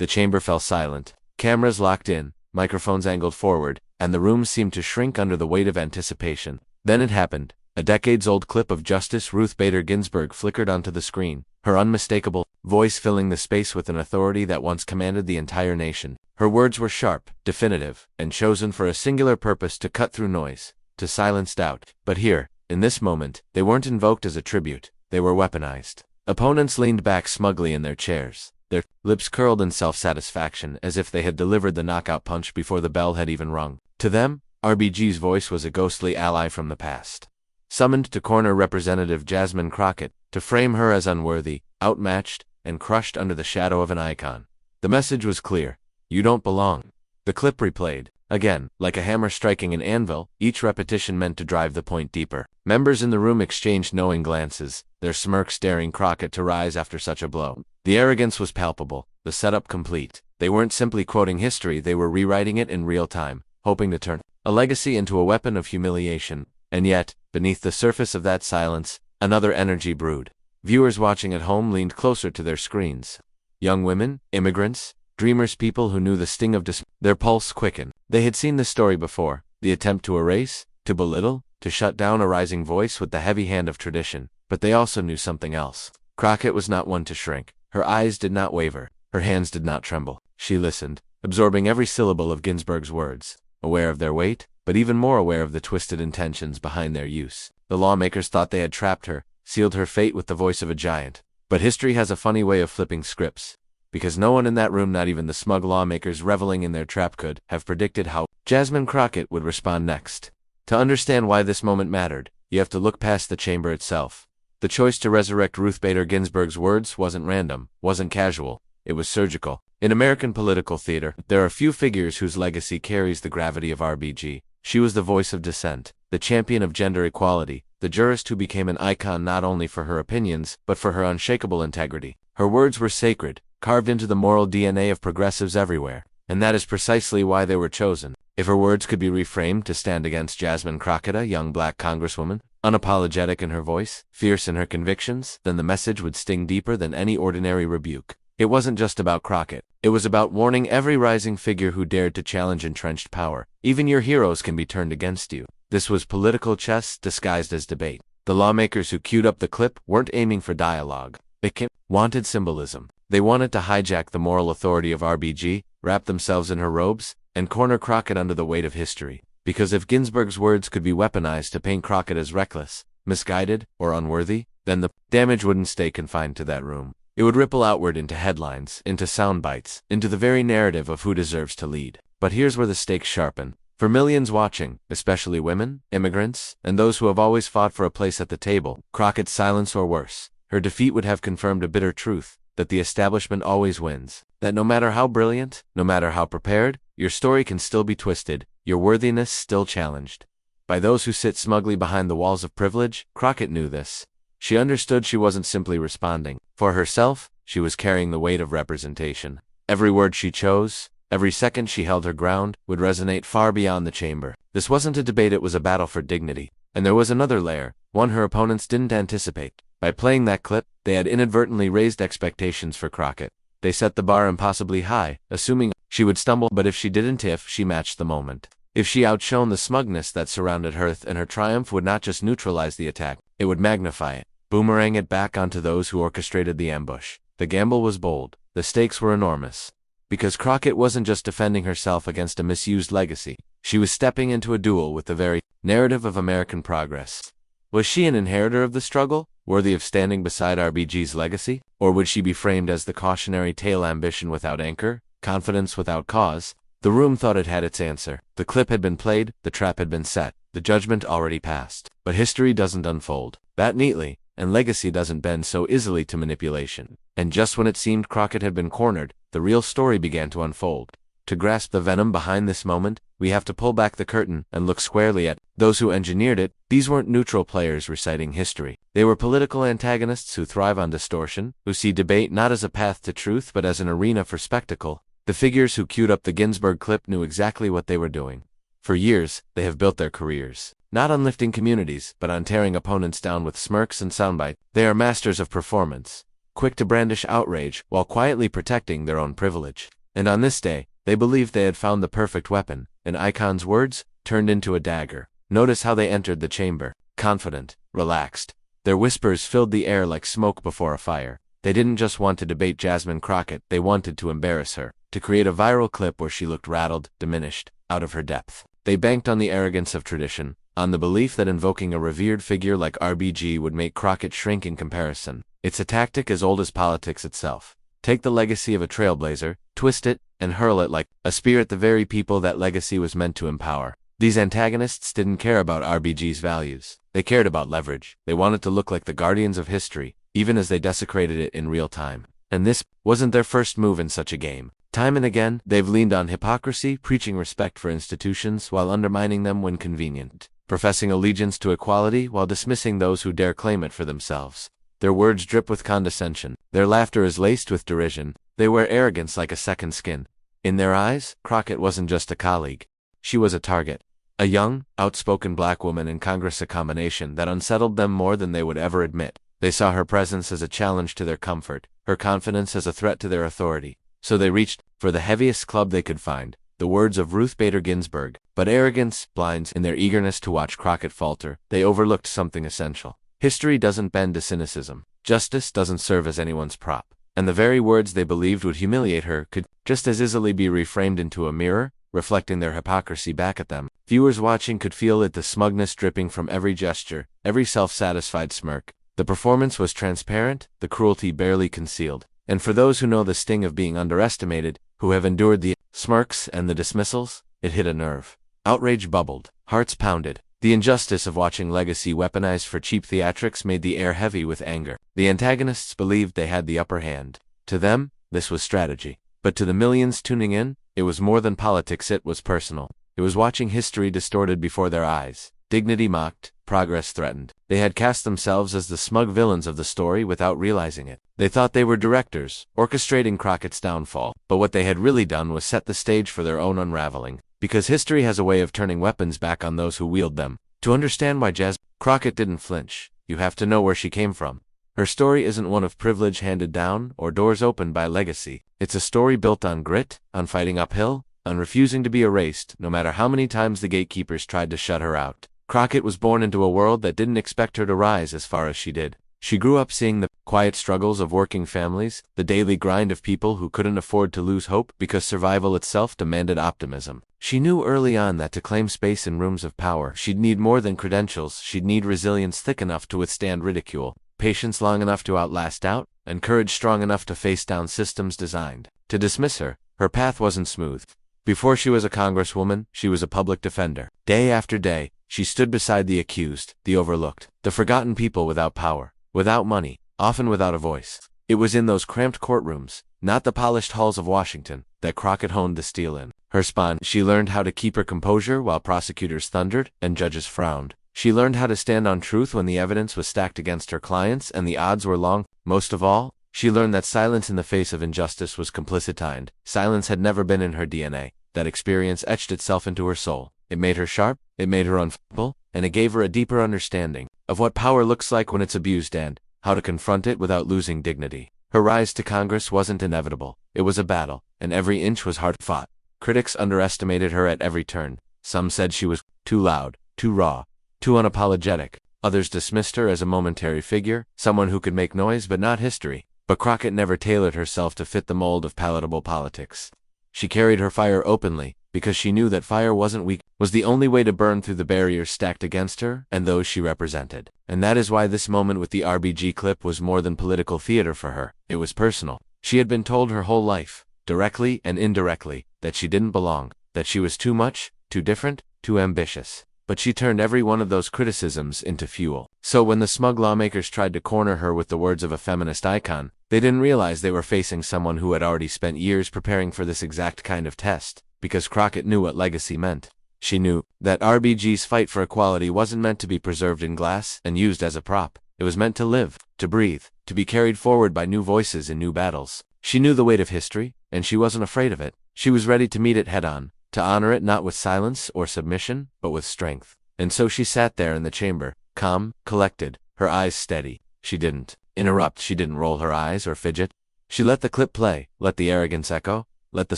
The chamber fell silent. Cameras locked in, microphones angled forward, and the room seemed to shrink under the weight of anticipation. Then it happened. A decades-old clip of Justice Ruth Bader Ginsburg flickered onto the screen, her unmistakable voice filling the space with an authority that once commanded the entire nation. Her words were sharp, definitive, and chosen for a singular purpose: to cut through noise, to silence doubt. But here, in this moment, they weren't invoked as a tribute, they were weaponized. Opponents leaned back smugly in their chairs, their lips curled in self-satisfaction as if they had delivered the knockout punch before the bell had even rung. To them, RBG's voice was a ghostly ally from the past, summoned to corner Representative Jasmine Crockett, to frame her as unworthy, outmatched, and crushed under the shadow of an icon. The message was clear: you don't belong. The clip replayed. Again, like a hammer striking an anvil, each repetition meant to drive the point deeper. Members in the room exchanged knowing glances, their smirks daring Crockett to rise after such a blow. The arrogance was palpable, the setup complete. They weren't simply quoting history, they were rewriting it in real time, hoping to turn a legacy into a weapon of humiliation. And yet, beneath the surface of that silence, another energy brewed. Viewers watching at home leaned closer to their screens. Young women, immigrants, dreamers, people who knew the sting of their pulse quickened. They had seen this story before, the attempt to erase, to belittle, to shut down a rising voice with the heavy hand of tradition. But they also knew something else. Crockett was not one to shrink. Her eyes did not waver. Her hands did not tremble. She listened, absorbing every syllable of Ginsburg's words, aware of their weight, but even more aware of the twisted intentions behind their use. The lawmakers thought they had trapped her, sealed her fate with the voice of a giant. But history has a funny way of flipping scripts, because no one in that room, not even the smug lawmakers reveling in their trap, could have predicted how Jasmine Crockett would respond next. To understand why this moment mattered, you have to look past the chamber itself. The choice to resurrect Ruth Bader Ginsburg's words wasn't random, wasn't casual, it was surgical. In American political theater, there are few figures whose legacy carries the gravity of RBG. She was the voice of dissent, the champion of gender equality, the jurist who became an icon not only for her opinions, but for her unshakable integrity. Her words were sacred, carved into the moral DNA of progressives everywhere, and that is precisely why they were chosen. If her words could be reframed to stand against Jasmine Crockett, a young black congresswoman, unapologetic in her voice, fierce in her convictions, then the message would sting deeper than any ordinary rebuke. It wasn't just about Crockett. It was about warning every rising figure who dared to challenge entrenched power. Even your heroes can be turned against you. This was political chess disguised as debate. The lawmakers who queued up the clip weren't aiming for dialogue. They wanted symbolism. They wanted to hijack the moral authority of RBG, wrap themselves in her robes, and corner Crockett under the weight of history. Because if Ginsburg's words could be weaponized to paint Crockett as reckless, misguided, or unworthy, then the damage wouldn't stay confined to that room. It would ripple outward into headlines, into sound bites, into the very narrative of who deserves to lead. But here's where the stakes sharpen. For millions watching, especially women, immigrants, and those who have always fought for a place at the table, Crockett's silence, or worse, her defeat, would have confirmed a bitter truth: that the establishment always wins. That no matter how brilliant, no matter how prepared, your story can still be twisted, your worthiness still challenged. By those who sit smugly behind the walls of privilege. Crockett knew this. She understood she wasn't simply responding. For herself, she was carrying the weight of representation. Every word she chose, every second she held her ground, would resonate far beyond the chamber. This wasn't a debate, it was a battle for dignity. And there was another layer, one her opponents didn't anticipate. By playing that clip, they had inadvertently raised expectations for Crockett. They set the bar impossibly high, assuming she would stumble. But if she didn't, if she matched the moment, if she outshone the smugness that surrounded her, and her triumph would not just neutralize the attack, it would magnify it, boomerang it back onto those who orchestrated the ambush. The gamble was bold, the stakes were enormous. Because Crockett wasn't just defending herself against a misused legacy, she was stepping into a duel with the very narrative of American progress. Was she an inheritor of the struggle, worthy of standing beside RBG's legacy? Or would she be framed as the cautionary tale: ambition without anchor, confidence without cause? The room thought it had its answer. The clip had been played, the trap had been set, the judgment already passed. But history doesn't unfold that neatly, and legacy doesn't bend so easily to manipulation. And just when it seemed Crockett had been cornered, the real story began to unfold. To grasp the venom behind this moment, we have to pull back the curtain and look squarely at those who engineered it. These weren't neutral players reciting history. They were political antagonists who thrive on distortion, who see debate not as a path to truth but as an arena for spectacle. The figures who queued up the Ginsburg clip knew exactly what they were doing. For years, they have built their careers, not on lifting communities, but on tearing opponents down with smirks and soundbite. They are masters of performance. quick to brandish outrage while quietly protecting their own privilege. And on this day, they believed they had found the perfect weapon, an icon's words turned into a dagger. Notice how they entered the chamber, confident, relaxed. Their whispers filled the air like smoke before a fire. They didn't just want to debate Jasmine Crockett, they wanted to embarrass her, to create a viral clip where she looked rattled, diminished, out of her depth. They banked on the arrogance of tradition, on the belief that invoking a revered figure like RBG would make Crockett shrink in comparison. It's a tactic as old as politics itself. Take the legacy of a trailblazer, twist it, and hurl it like a spear at the very people that legacy was meant to empower. These antagonists didn't care about RBG's values. They cared about leverage. They wanted to look like the guardians of history, even as they desecrated it in real time. And this wasn't their first move in such a game. Time and again, they've leaned on hypocrisy, preaching respect for institutions while undermining them when convenient, professing allegiance to equality while dismissing those who dare claim it for themselves. Their words drip with condescension. Their laughter is laced with derision. They wear arrogance like a second skin. In their eyes, Crockett wasn't just a colleague. She was a target. A young, outspoken black woman in Congress, a combination that unsettled them more than they would ever admit. They saw her presence as a challenge to their comfort, her confidence as a threat to their authority. So they reached for the heaviest club they could find, the words of Ruth Bader Ginsburg. But arrogance blinds in their eagerness to watch Crockett falter. They overlooked something essential. History doesn't bend to cynicism. Justice doesn't serve as anyone's prop. And the very words they believed would humiliate her could just as easily be reframed into a mirror, reflecting their hypocrisy back at them. Viewers watching could feel it, the smugness dripping from every gesture, every self-satisfied smirk. The performance was transparent, the cruelty barely concealed. And for those who know the sting of being underestimated, who have endured the smirks and the dismissals, it hit a nerve. Outrage bubbled, hearts pounded. The injustice of watching legacy weaponized for cheap theatrics made the air heavy with anger. The antagonists believed they had the upper hand. To them, this was strategy. But to the millions tuning in, it was more than politics, it was personal. It was watching history distorted before their eyes, dignity mocked, progress threatened. They had cast themselves as the smug villains of the story without realizing it. They thought they were directors, orchestrating Crockett's downfall, but what they had really done was set the stage for their own unraveling. Because history has a way of turning weapons back on those who wield them. To understand why Jasmine Crockett didn't flinch, you have to know where she came from. Her story isn't one of privilege handed down or doors opened by legacy. It's a story built on grit, on fighting uphill, on refusing to be erased, no matter how many times the gatekeepers tried to shut her out. Crockett was born into a world that didn't expect her to rise as far as she did. She grew up seeing the quiet struggles of working families, the daily grind of people who couldn't afford to lose hope because survival itself demanded optimism. She knew early on that to claim space in rooms of power, she'd need more than credentials. She'd need resilience thick enough to withstand ridicule, patience long enough to outlast doubt, and courage strong enough to face down systems designed to dismiss her. Her path wasn't smooth. Before she was a congresswoman, she was a public defender. Day after day, she stood beside the accused, the overlooked, the forgotten people without power, without money, often without a voice. It was in those cramped courtrooms, not the polished halls of Washington, that Crockett honed the steel in her spine. She learned how to keep her composure while prosecutors thundered and judges frowned. She learned how to stand on truth when the evidence was stacked against her clients and the odds were long. Most of all, she learned that silence in the face of injustice was complicitized. Silence had never been in her DNA. That experience etched itself into her soul. It made her sharp, it made her unflappable, and it gave her a deeper understanding of what power looks like when it's abused and how to confront it without losing dignity. Her rise to Congress wasn't inevitable. It was a battle, and every inch was hard fought. Critics underestimated her at every turn. Some said she was too loud, too raw, too unapologetic. Others dismissed her as a momentary figure, someone who could make noise but not history. But Crockett never tailored herself to fit the mold of palatable politics. She carried her fire openly, because she knew that fire wasn't weak, was the only way to burn through the barriers stacked against her and those she represented. And that is why this moment with the RBG clip was more than political theater for her. It was personal. She had been told her whole life, directly and indirectly, that she didn't belong, that she was too much, too different, too ambitious. But she turned every one of those criticisms into fuel. So when the smug lawmakers tried to corner her with the words of a feminist icon, they didn't realize they were facing someone who had already spent years preparing for this exact kind of test. Because Crockett knew what legacy meant. She knew that RBG's fight for equality wasn't meant to be preserved in glass and used as a prop. It was meant to live, to breathe, to be carried forward by new voices in new battles. She knew the weight of history, and she wasn't afraid of it. She was ready to meet it head-on, to honor it not with silence or submission, but with strength. And so she sat there in the chamber, calm, collected, her eyes steady. She didn't interrupt. She didn't roll her eyes or fidget. She let the clip play, let the arrogance echo, let the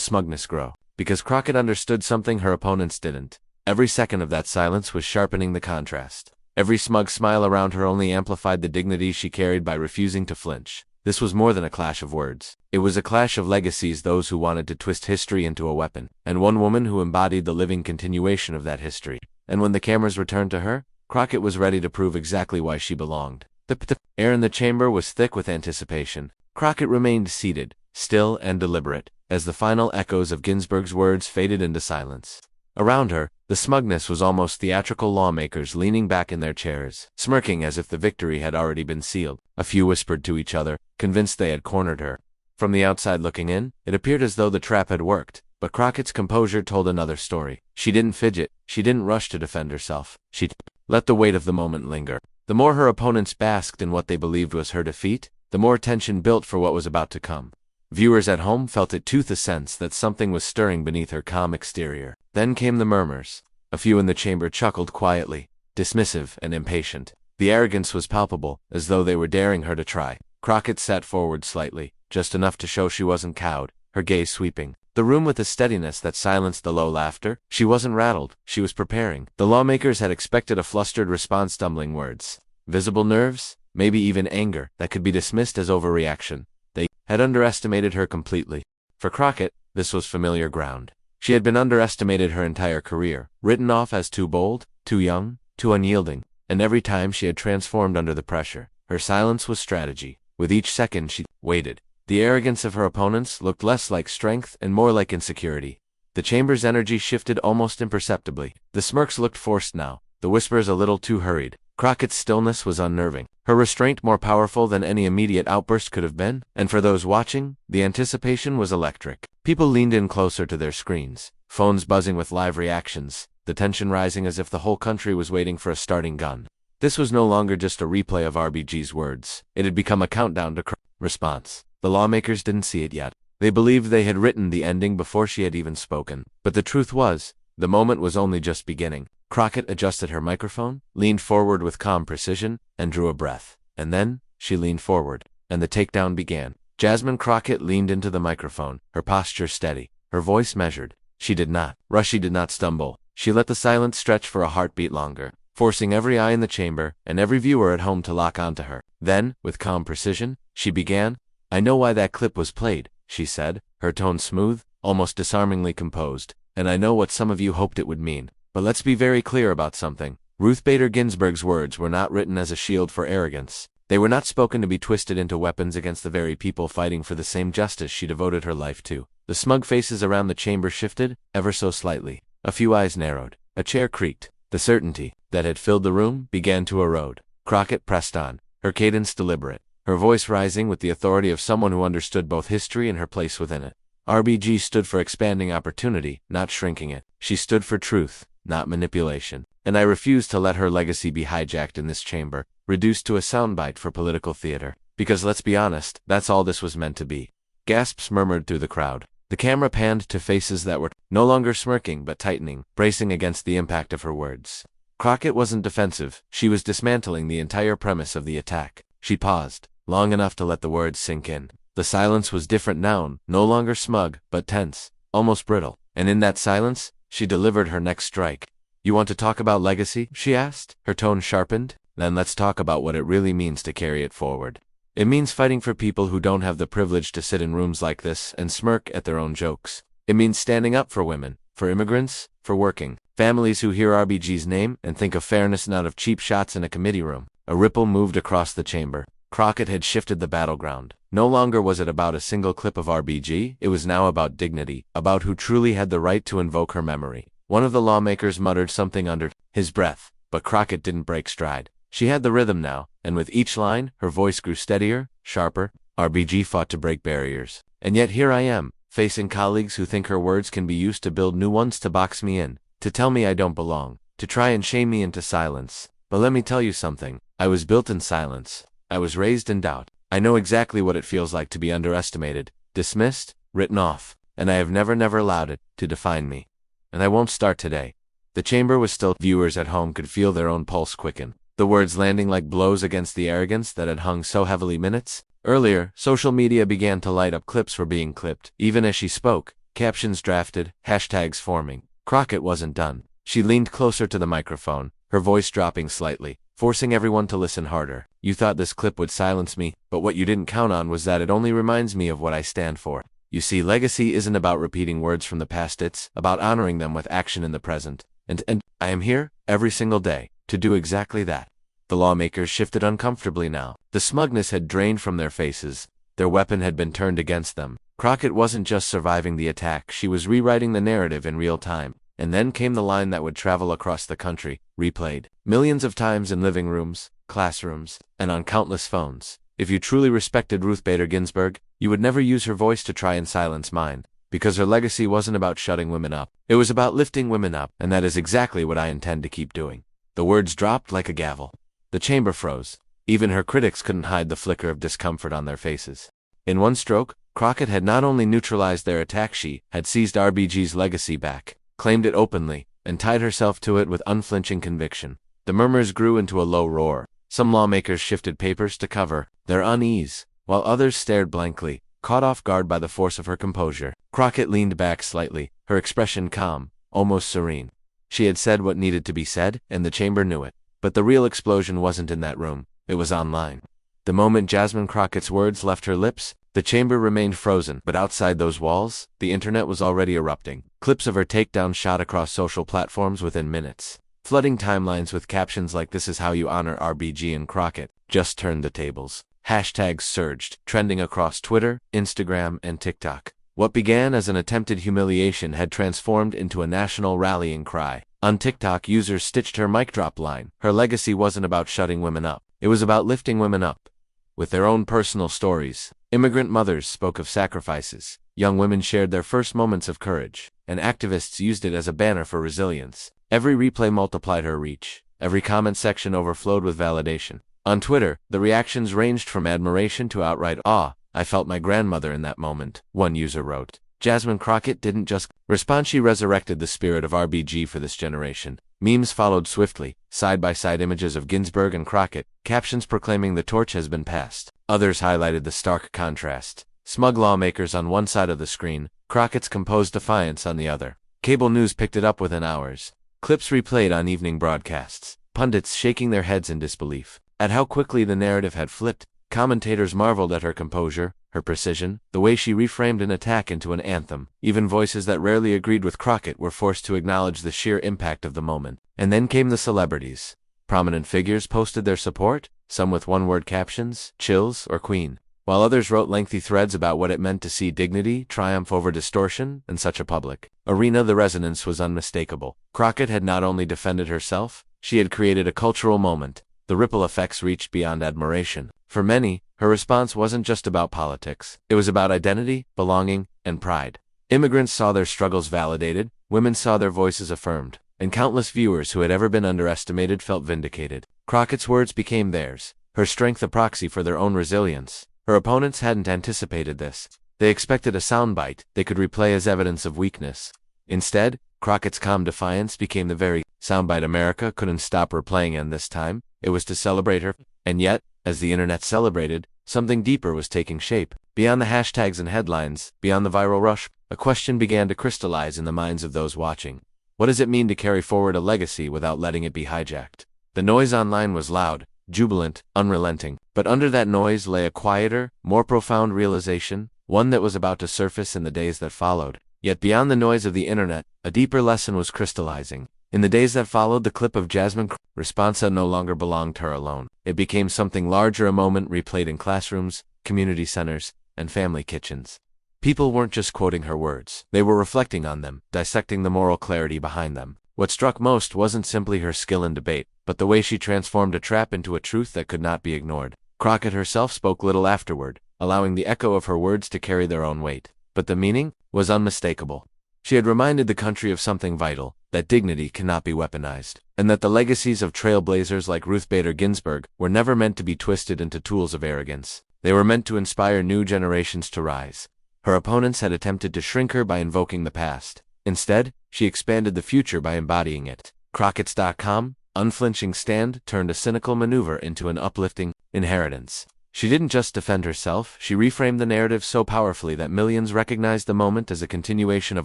smugness grow. Because Crockett understood something her opponents didn't. Every second of that silence was sharpening the contrast. Every smug smile around her only amplified the dignity she carried by refusing to flinch. This was more than a clash of words. It was a clash of legacies, those who wanted to twist history into a weapon, and one woman who embodied the living continuation of that history. And when the cameras returned to her, Crockett was ready to prove exactly why she belonged. The air in the chamber was thick with anticipation. Crockett remained seated, still and deliberate, as the final echoes of Ginsburg's words faded into silence. Around her, the smugness was almost theatrical, lawmakers leaning back in their chairs, smirking as if the victory had already been sealed. A few whispered to each other, convinced they had cornered her. From the outside looking in, it appeared as though the trap had worked, but Crockett's composure told another story. She didn't fidget, she didn't rush to defend herself. She let the weight of the moment linger. The more her opponents basked in what they believed was her defeat, the more tension built for what was about to come. Viewers at home felt it too, the sense that something was stirring beneath her calm exterior. Then came the murmurs. A few in the chamber chuckled quietly, dismissive and impatient. The arrogance was palpable, as though they were daring her to try. Crockett sat forward slightly, just enough to show she wasn't cowed, her gaze sweeping the room with a steadiness that silenced the low laughter. She wasn't rattled, she was preparing. The lawmakers had expected a flustered response, stumbling words, visible nerves, maybe even anger, that could be dismissed as overreaction. They had underestimated her completely. For Crockett, this was familiar ground. She had been underestimated her entire career, written off as too bold, too young, too unyielding, and every time she had transformed under the pressure. Her silence was strategy. With each second she waited. The arrogance of her opponents looked less like strength and more like insecurity. The chamber's energy shifted almost imperceptibly. The smirks looked forced now, the whispers a little too hurried. Crockett's stillness was unnerving, her restraint more powerful than any immediate outburst could have been, and for those watching, the anticipation was electric. People leaned in closer to their screens, phones buzzing with live reactions, the tension rising as if the whole country was waiting for a starting gun. This was no longer just a replay of RBG's words. It had become a countdown to response. The lawmakers didn't see it yet. They believed they had written the ending before she had even spoken. But the truth was, the moment was only just beginning. Crockett adjusted her microphone, leaned forward with calm precision, and drew a breath. And then, she leaned forward, and the takedown began. Jasmine Crockett leaned into the microphone, her posture steady, her voice measured. She did not rush, she did not stumble. She let the silence stretch for a heartbeat longer, forcing every eye in the chamber and every viewer at home to lock onto her. Then, with calm precision, she began. "I know why that clip was played," she said, her tone smooth, almost disarmingly composed, "and I know what some of you hoped it would mean. But let's be very clear about something. Ruth Bader Ginsburg's words were not written as a shield for arrogance. They were not spoken to be twisted into weapons against the very people fighting for the same justice she devoted her life to." The smug faces around the chamber shifted, ever so slightly. A few eyes narrowed. A chair creaked. The certainty that had filled the room began to erode. Crockett pressed on, her cadence deliberate, her voice rising with the authority of someone who understood both history and her place within it. RBG stood for expanding opportunity, not shrinking it. She stood for truth, not manipulation. And I refuse to let her legacy be hijacked in this chamber, reduced to a soundbite for political theater. Because let's be honest, that's all this was meant to be. Gasps murmured through the crowd. The camera panned to faces that were no longer smirking but tightening, bracing against the impact of her words. Crockett wasn't defensive, she was dismantling the entire premise of the attack. She paused, long enough to let the words sink in. The silence was different now, no longer smug, but tense, almost brittle. And in that silence, she delivered her next strike. "You want to talk about legacy?" she asked, her tone sharpened. "Then let's talk about what it really means to carry it forward. It means fighting for people who don't have the privilege to sit in rooms like this and smirk at their own jokes. It means standing up for women, for immigrants, for working families who hear RBG's name and think of fairness, not of cheap shots in a committee room." A ripple moved across the chamber. Crockett had shifted the battleground. No longer was it about a single clip of RBG, it was now about dignity, about who truly had the right to invoke her memory. One of the lawmakers muttered something under his breath, but Crockett didn't break stride. She had the rhythm now, and with each line, her voice grew steadier, sharper. RBG fought to break barriers. And yet here I am, facing colleagues who think her words can be used to build new ones, to box me in, to tell me I don't belong, to try and shame me into silence. But let me tell you something. I was built in silence. I was raised in doubt. I know exactly what it feels like to be underestimated, dismissed, written off, and I have never allowed it to define me. And I won't start today. The chamber was still. Viewers at home could feel their own pulse quicken. the words landing like blows against the arrogance that had hung so heavily minutes earlier. Social media began to light up. Clips were being clipped. Even as she spoke, captions drafted, hashtags forming. Crockett wasn't done. She leaned closer to the microphone, her voice dropping slightly, forcing everyone to listen harder. "You thought this clip would silence me, but what you didn't count on was that it only reminds me of what I stand for. You see, legacy isn't about repeating words from the past, it's about honoring them with action in the present. And I am here, every single day, to do exactly that." The lawmakers shifted uncomfortably now. The smugness had drained from their faces. Their weapon had been turned against them. Crockett wasn't just surviving the attack, she was rewriting the narrative in real time. And then came the line that would travel across the country, replayed millions of times in living rooms, classrooms, and on countless phones. "If you truly respected Ruth Bader Ginsburg, you would never use her voice to try and silence mine. Because her legacy wasn't about shutting women up. It was about lifting women up, and that is exactly what I intend to keep doing." The words dropped like a gavel. The chamber froze. Even her critics couldn't hide the flicker of discomfort on their faces. In one stroke, Crockett had not only neutralized their attack, she had seized RBG's legacy back, claimed it openly, and tied herself to it with unflinching conviction. The murmurs grew into a low roar. Some lawmakers shifted papers to cover their unease, while others stared blankly, caught off guard by the force of her composure. Crockett leaned back slightly, her expression calm, almost serene. She had said what needed to be said, and the chamber knew it. But the real explosion wasn't in that room, it was online. The moment Jasmine Crockett's words left her lips, the chamber remained frozen, but outside those walls, the internet was already erupting. Clips of her takedown shot across social platforms within minutes, flooding timelines with captions like "This is how you honor RBG and Crockett. Just turned the tables." Hashtags surged, trending across Twitter, Instagram, and TikTok. What began as an attempted humiliation had transformed into a national rallying cry. On TikTok, users stitched her mic drop line. Her legacy wasn't about shutting women up. It was about lifting women up. With their own personal stories, immigrant mothers spoke of sacrifices. Young women shared their first moments of courage, and activists used it as a banner for resilience. Every replay multiplied her reach. Every comment section overflowed with validation. On Twitter, the reactions ranged from admiration to outright awe. "I felt my grandmother in that moment," one user wrote. Jasmine Crockett didn't just respond, she resurrected the spirit of RBG for this generation. Memes followed swiftly, side-by-side images of Ginsburg and Crockett, captions proclaiming the torch has been passed. Others highlighted the stark contrast. Smug lawmakers on one side of the screen, Crockett's composed defiance on the other. Cable news picked it up within hours. Clips replayed on evening broadcasts, pundits shaking their heads in disbelief at how quickly the narrative had flipped. Commentators marveled at her composure, her precision, the way she reframed an attack into an anthem. Even voices that rarely agreed with Crockett were forced to acknowledge the sheer impact of the moment. And then came the celebrities. Prominent figures posted their support, some with one-word captions, "chills" or "queen," while others wrote lengthy threads about what it meant to see dignity triumph over distortion in such a public arena. The resonance was unmistakable. Crockett had not only defended herself, she had created a cultural moment. The ripple effects reached beyond admiration. For many, her response wasn't just about politics. It was about identity, belonging, and pride. Immigrants saw their struggles validated, women saw their voices affirmed, and countless viewers who had ever been underestimated felt vindicated. Crockett's words became theirs, her strength a proxy for their own resilience. Her opponents hadn't anticipated this. They expected a soundbite they could replay as evidence of weakness. Instead, Crockett's calm defiance became the very soundbite America couldn't stop replaying, and this time, it was to celebrate her. And yet, as the internet celebrated, something deeper was taking shape. Beyond the hashtags and headlines, beyond the viral rush, a question began to crystallize in the minds of those watching. What does it mean to carry forward a legacy without letting it be hijacked? The noise online was loud, jubilant, unrelenting, but under that noise lay a quieter, more profound realization, one that was about to surface in the days that followed. Yet beyond the noise of the internet, a deeper lesson was crystallizing. In the days that followed, the clip of Jasmine Responsa no longer belonged to her alone. It became something larger, a moment replayed in classrooms, community centers, and family kitchens. People weren't just quoting her words. They were reflecting on them, dissecting the moral clarity behind them. What struck most wasn't simply her skill in debate, but the way she transformed a trap into a truth that could not be ignored. Crockett herself spoke little afterward, allowing the echo of her words to carry their own weight. But the meaning was unmistakable. She had reminded the country of something vital, that dignity cannot be weaponized, and that the legacies of trailblazers like Ruth Bader Ginsburg were never meant to be twisted into tools of arrogance. They were meant to inspire new generations to rise. Her opponents had attempted to shrink her by invoking the past. Instead, she expanded the future by embodying it. Crockett's.com, unflinching stand turned a cynical maneuver into an uplifting inheritance. She didn't just defend herself, she reframed the narrative so powerfully that millions recognized the moment as a continuation of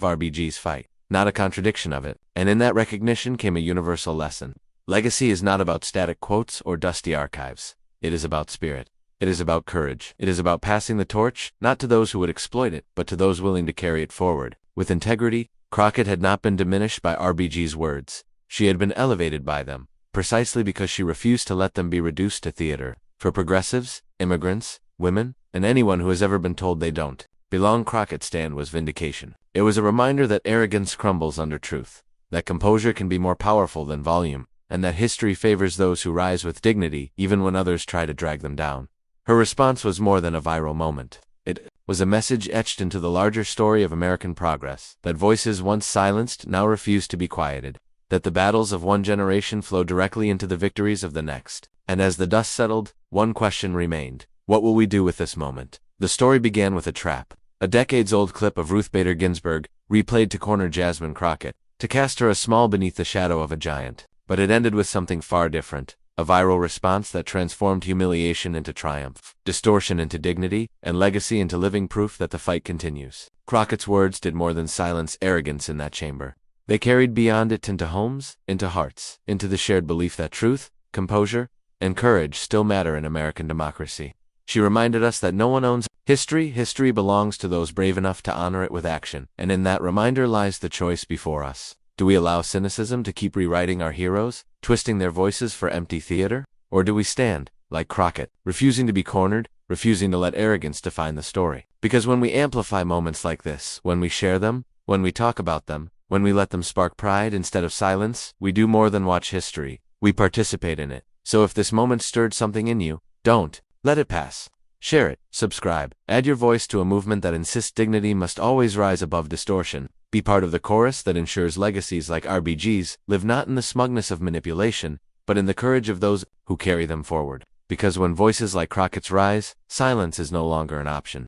RBG's fight, not a contradiction of it, and in that recognition came a universal lesson. Legacy is not about static quotes or dusty archives. It is about spirit. It is about courage. It is about passing the torch, not to those who would exploit it, but to those willing to carry it forward. With integrity, Crockett had not been diminished by RBG's words. She had been elevated by them, precisely because she refused to let them be reduced to theater. For progressives, immigrants, women, and anyone who has ever been told they don't belong, Crockett's stand was vindication. It was a reminder that arrogance crumbles under truth, that composure can be more powerful than volume, and that history favors those who rise with dignity even when others try to drag them down. Her response was more than a viral moment. It was a message etched into the larger story of American progress, that voices once silenced now refused to be quieted, that the battles of one generation flow directly into the victories of the next. And as the dust settled, one question remained. What will we do with this moment? The story began with a trap, a decades-old clip of Ruth Bader Ginsburg, replayed to corner Jasmine Crockett, to cast her as small beneath the shadow of a giant. But it ended with something far different, a viral response that transformed humiliation into triumph, distortion into dignity, and legacy into living proof that the fight continues. Crockett's words did more than silence arrogance in that chamber. They carried beyond it into homes, into hearts, into the shared belief that truth, composure, and courage still matter in American democracy. She reminded us that no one owns history. History belongs to those brave enough to honor it with action, and in that reminder lies the choice before us. Do we allow cynicism to keep rewriting our heroes, twisting their voices for empty theater? Or do we stand, like Crockett, refusing to be cornered, refusing to let arrogance define the story? Because when we amplify moments like this, when we share them, when we talk about them, when we let them spark pride instead of silence, we do more than watch history. We participate in it. So if this moment stirred something in you, don't let it pass. Share it, subscribe, add your voice to a movement that insists dignity must always rise above distortion. Be part of the chorus that ensures legacies like RBG's live not in the smugness of manipulation, but in the courage of those who carry them forward. Because when voices like Crockett's rise, silence is no longer an option.